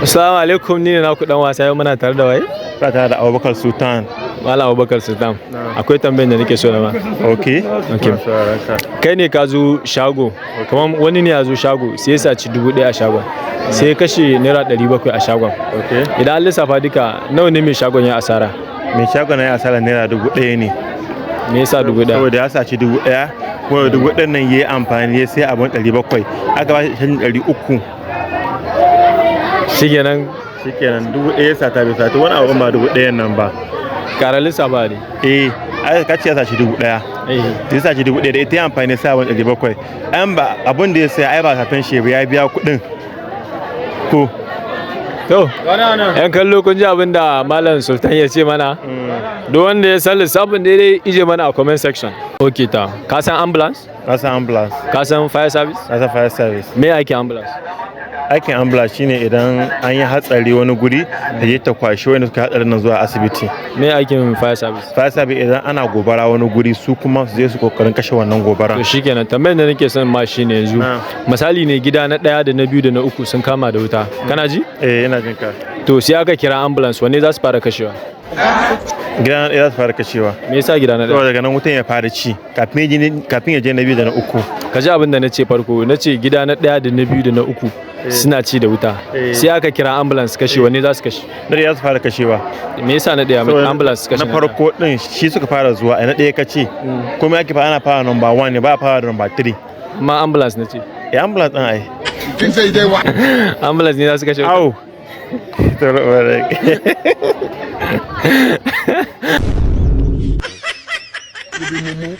Assalamu alaikum, ni ne naku dan wasa, yau muna tare da waye? Ba tare da Abubakar Sultan. Malam Abubakar Sultan. Akwai tambayar da nake so da ma. Okay. Kai ne ka zo shago, kamar wani ne ya zo shago sai ya saci 1000 a shagon. Sai ya kashe naira 700 a shagon. Okay. Idan an lissafa duka nawa ne mai shagon ya asara? Mai shagon ya asara naira 1000 ne. Me yasa 1000? Saboda ya saci 1000, kuma 1000 nan yayi amfani sai abun 700. Aka ba shi 300. Shikenan 1000 ya sata bai sata wani abu ba 1000 nan ba. Kara lissafa ne. Aka kace ya saci 1000. Ya saci 1000 da ita ya amfani sai abun 700. An ba abun da ya saya ai ba satan shi ba, ya biya kuɗin. Ko to yan kallo kun ji abin da Malam Sultan ya ce mana. Duk wanda ya san lissafin daidai ije mana a comment section. Okay ta. Ka san ambulance? Ka san ambulance. Ka san fire service? Ka san fire service. Me ake ambulance? Aikin ambulance shine idan an yi hatsari wani guri da je ta kwashi wanda suka hatsarin nan zuwa asibiti. Me aikin fire service? Fire service idan ana gobara wani guri su kuma su je su kokarin kashe wannan gobara. To shikenan, tambayar da nake son ma shine yanzu. Misali ne gida na 1 da na 2 da na 3 sun kama da wuta. Kana ji? Ina jin ka. To sai aka kira ambulance, wanne za su fara kashewa? Gida na 1 za su fara kashewa. Me yasa gida na 1? Saboda daga nan wutan ya fara ci kafin ya je na 2 da na 3. Ka ji abin da na ce farko, na ce gida na 1 da na 2 da na 3 suna ci da wuta. Sai aka kira ambulance kashe, wanne za su kashe? Na 1 za su fara kashewa. Me yasa na 1 ambulance kashe? Na farko din shi suka fara zuwa, na 1 kace. Kuma ake fara ana fara number 1 ne, ba fara number 3. Ma ambulance na ce. Ambulance din ai. Kin sai dai wa. Ambulance ne za su kashe. Au. Mumu